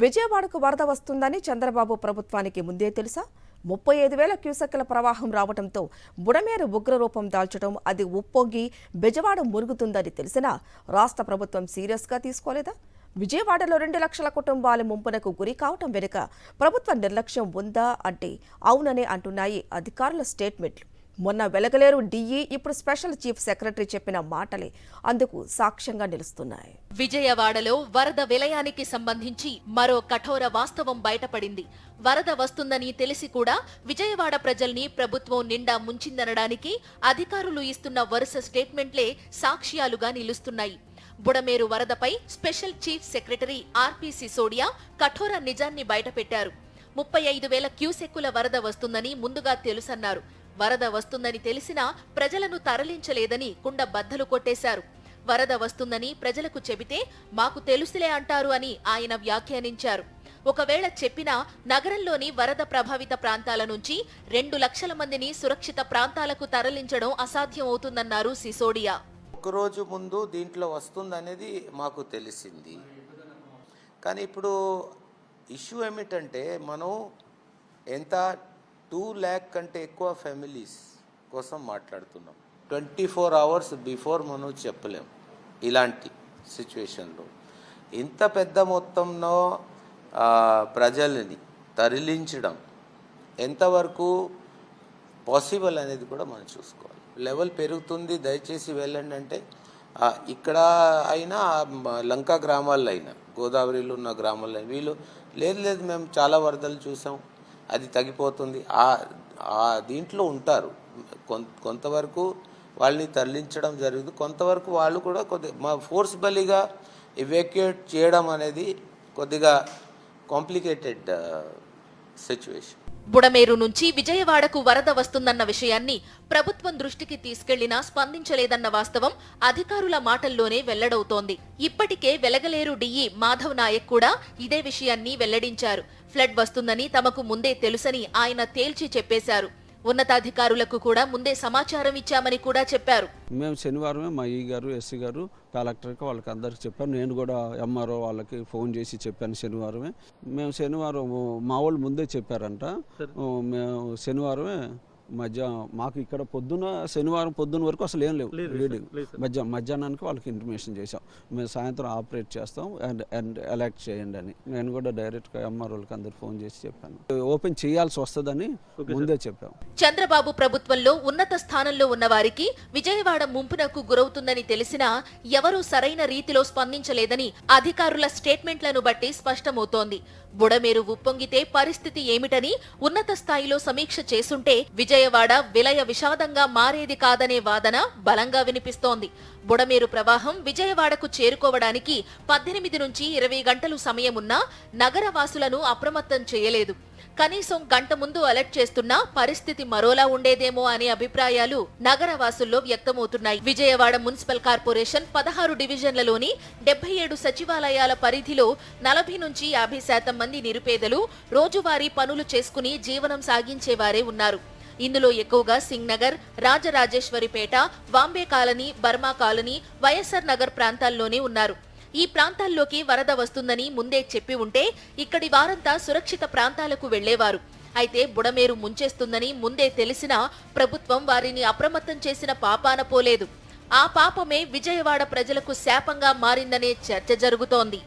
విజయవాడకు వరద వస్తుందని చంద్రబాబు ప్రభుత్వానికి ముందే తెలుసా? 35,000 క్యూసెక్కుల ప్రవాహం రావడంతో బుడమేరు ఉగ్రరూపం దాల్చడం, అది ఉప్పొంగి బెజవాడ మురుగుతుందని తెలిసినా రాష్ట్ర ప్రభుత్వం సీరియస్గా తీసుకోలేదా? విజయవాడలో 2 లక్షల కుటుంబాల ముంపునకు గురి కావటం వెనుక ప్రభుత్వ నిర్లక్ష్యం ఉందా అంటే అవుననే అంటున్నాయి అధికారుల స్టేట్మెంట్లు. మొన్న వెలగలేరు డీఈ, ఇప్పుడు స్పెషల్ చీఫ్ సెక్రటరీ చెప్పిన మాటలే అందుకు సాక్ష్యంగా నిలుస్తున్నాయి. విజయవాడలో వరద విలయానికి సంబంధించి మరో కఠోర వాస్తవం బయటపడింది. వరద వస్తుందని తెలిసి కూడా విజయవాడ ప్రజల్ని ప్రభుత్వం నిండా ముంచిందనడానికి అధికారులు ఇస్తున్న వరుస స్టేట్మెంట్లే సాక్ష్యాలుగా నిలుస్తున్నాయి. బుడమేరు వరదపై special chief secretary RP Sisodia కఠోర నిజాన్ని బయటపెట్టారు. 35,000 క్యూసెక్కుల వరద వస్తుందని ముందుగా తెలుసన్నారు. వరద వస్తుందని తెలిసినా ప్రజలను తరలించలేదని కుండ బద్దలు కొట్టేశారు. వరద వస్తుందని ప్రజలకు చెబితే మాకు తెలుసులే అంటారు అని ఆయన వ్యాఖ్యానించారు. ఒకవేళ చెప్పినా నగరంలోని వరద ప్రభావిత ప్రాంతాల నుంచి 2 లక్షల మందిని సురక్షిత ప్రాంతాలకు తరలించడం అసాధ్యమవుతుందన్నారు సిసోడియా. ఒకరోజు ముందు దీంట్లో వస్తుందనేది మాకు తెలిసింది. కానీ ఇప్పుడు ఇష్యూ ఏమిటంటే మనం ఎంత 2 lakh కంటే ఎక్కువ ఫ్యామిలీస్ కోసం మాట్లాడుతున్నాం. 24 hours బిఫోర్ మనం చెప్పలేం. ఇలాంటి సిచ్యువేషన్లో ఇంత పెద్ద మొత్తంలో ప్రజలని తరలించడం ఎంతవరకు పాసిబుల్ అనేది కూడా మనం చూసుకోవాలి. లెవెల్ పెరుగుతుంది, దయచేసి వెళ్ళండి అంటే ఇక్కడ అయినా లంకా గ్రామాల్లో అయినా, గోదావరిలో ఉన్న గ్రామాల్లో అయినా వీళ్ళు లేదు మేము చాలా వరదలు చూసాం, అది తగ్గిపోతుంది, దీంట్లో ఉంటారు. కొంతవరకు వాళ్ళని తరలించడం జరుగుతుంది, కొంతవరకు వాళ్ళు కూడా మా ఫోర్స్బలీగా ఎవాక్యుయేట్ చేయడం అనేది కొద్దిగా కాంప్లికేటెడ్ సిచ్యువేషన్. బుడమేరు నుంచి విజయవాడకు వరద వస్తుందన్న విషయాన్ని ప్రభుత్వం దృష్టికి తీసుకెళ్లినా స్పందించలేదన్న వాస్తవం అధికారుల మాటల్లోనే వెల్లడవుతోంది. ఇప్పటికే వెలగలేరు డీఈ మాధవ్ నాయక్ కూడా ఇదే విషయాన్ని వెల్లడించారు. ఫ్లడ్ వస్తుందని తమకు ముందే తెలుసని ఆయన తేల్చి చెప్పేశారు. ఉన్నతాధికారులకు కూడా ముందే సమాచారం ఇచ్చామని కూడా చెప్పారు. మేము శనివారమే మా ఈ గారు, ఎస్సీ గారు, కలెక్టర్కి వాళ్ళకి అందరికి చెప్పాను. నేను కూడా ఎంఆర్ఓ వాళ్ళకి ఫోన్ చేసి చెప్పాను శనివారమే. మేము శనివారం మా వాళ్ళు ముందే చెప్పారంట. మేము శనివారమే మాకు ఇక్కడ శనివారం పొద్దున్న వరకు అసలు ఏం లేవు రీడింగ్. మధ్యాహ్నానికి వాళ్ళకి ఇంటిమేషన్ చేసాం, మేము సాయంత్రం ఆపరేట్ చేస్తాం అండ్ ఎలక్ట్ చేయండి అని. నేను కూడా డైరెక్ట్గా ఎంఆర్ఓలకి అందరు ఫోన్ చేసి చెప్పాను. ఓపెన్ చేయాల్సి వస్తుందని ముందే చెప్పాం. చంద్రబాబు ప్రభుత్వంలో ఉన్నత స్థానంలో ఉన్న వారికి విజయవాడ ముంపునకు గురవుతుందని తెలిసినా ఎవరూ సరైన రీతిలో స్పందించలేదని అధికారుల స్టేట్మెంట్లను బట్టి స్పష్టమవుతోంది. బుడమేరు ఉప్పొంగితే పరిస్థితి ఏమిటని ఉన్నత స్థాయిలో సమీక్ష చేసుంటే విజయవాడ విలయ విషాదంగా మారేది కాదనే వాదన బలంగా వినిపిస్తోంది. బుడమేరు ప్రవాహం విజయవాడకు చేరుకోవడానికి 18 నుంచి 20 గంటలు సమయమున్నా నగరవాసులను అప్రమత్తం చేయలేదు. కనీసం గంట ముందు అలర్ట్ చేస్తున్నా పరిస్థితి మరోలా ఉండేదేమో అనే అభిప్రాయాలు నగరవాసుల్లో వ్యక్తమవుతున్నాయి. విజయవాడ మున్సిపల్ కార్పొరేషన్ 16 డివిజన్లలోని 77 సచివాలయాల పరిధిలో 40 నుంచి 50% మంది నిరుపేదలు రోజువారీ పనులు చేసుకుని జీవనం సాగించేవారే ఉన్నారు. ఇందులో ఎక్కువగా Singh Nagar, Rajarajeswaripeta, Bombay colony, Burma colony, YSR Nagar ప్రాంతాల్లోనే ఉన్నారు. ఈ ప్రాంతాల్లోకి వరద వస్తుందని ముందే చెప్పి ఉంటే ఇక్కడి వారంతా సురక్షిత ప్రాంతాలకు వెళ్లేవారు. అయితే బుడమేరు ముంచేస్తుందని ముందే తెలిసినా ప్రభుత్వం వారిని అప్రమత్తం చేసిన పాపాన పోలేదు. ఆ పాపమే విజయవాడ ప్రజలకు శాపంగా మారిందనే చర్చ జరుగుతోంది.